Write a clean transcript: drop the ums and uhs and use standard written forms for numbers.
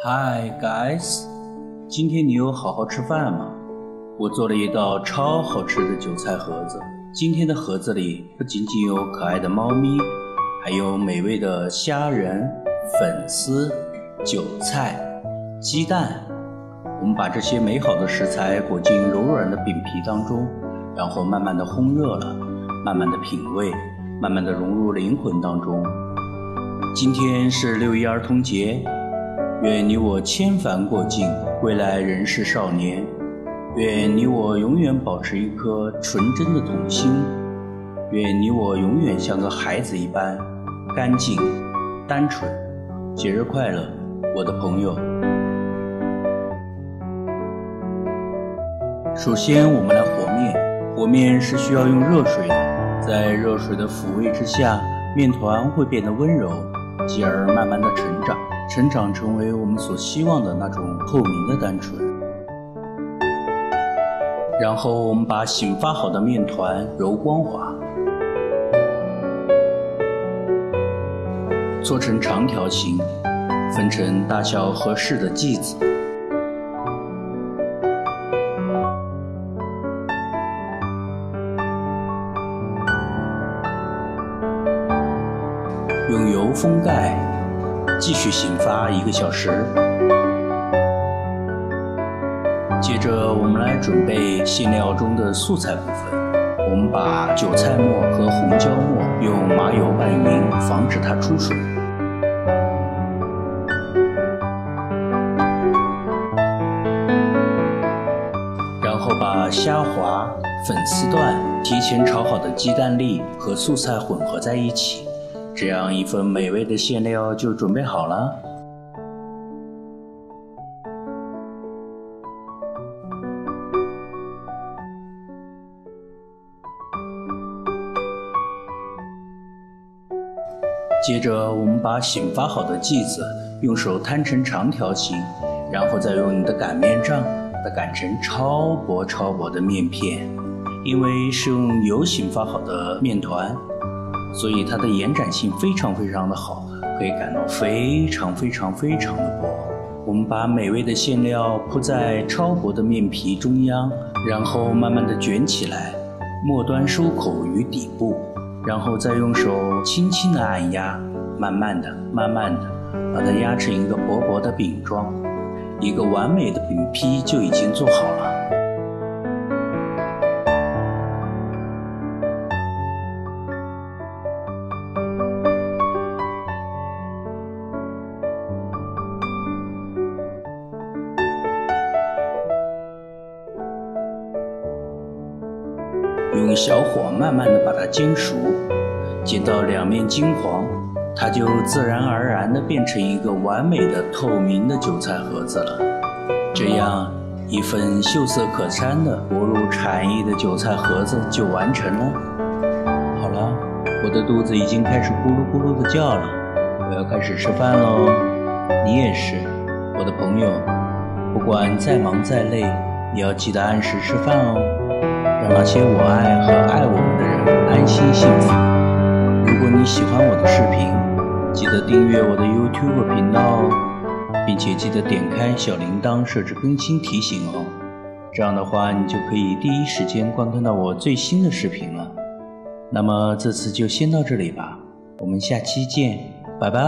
Hi guys， 今天你有好好吃饭吗？我做了一道超好吃的韭菜盒子。今天的盒子里不仅仅有可爱的猫咪，还有美味的虾仁、粉丝、韭菜、鸡蛋。我们把这些美好的食材裹进柔软的饼皮当中，然后慢慢的烘热了，慢慢的品味，慢慢的融入灵魂当中。今天是6一儿童节，愿你我千帆过尽，归来仍是少年。愿你我永远保持一颗纯真的童心，愿你我永远像个孩子一般干净单纯。节日快乐，我的朋友。首先我们来和面，和面是需要用热水的，在热水的抚慰之下，面团会变得温柔，继而慢慢的成长成为我们所希望的那种透明的单纯。然后我们把醒发好的面团揉光滑，搓成长条形，分成大小合适的剂子。用油封盖，继续醒发1个小时。接着我们来准备馅料中的素菜部分。我们把韭菜末和红椒末用麻油拌匀，防止它出水。然后把虾滑、粉丝段、提前炒好的鸡蛋粒和素菜混合在一起，这样一份美味的馅料就准备好了。接着我们把醒发好的剂子用手摊成长条形，然后再用你的擀面杖把它擀成超薄的面片。因为是用油醒发好的面团，所以它的延展性非常的好，可以擀到非常的薄。我们把美味的馅料铺在超薄的面皮中央，然后慢慢的卷起来，末端收口于底部，然后再用手轻轻的按压，慢慢的把它压成一个薄的饼状。一个完美的饼坯就已经做好了。用小火慢慢的把它煎熟，煎到两面金黄，它就自然而然的变成一个完美的透明的韭菜盒子了。这样一份秀色可餐的薄入禅意的韭菜盒子就完成了。好了，我的肚子已经开始咕噜咕噜的叫了，我要开始吃饭喽。你也是，我的朋友，不管再忙再累，也要记得按时吃饭哦，让那些我爱和爱我们的人安心幸福。如果你喜欢我的视频，记得订阅我的 YouTube 频道哦，并且记得点开小铃铛设置更新提醒哦，这样的话你就可以第一时间观看到我最新的视频了。那么这次就先到这里吧，我们下期见，拜拜。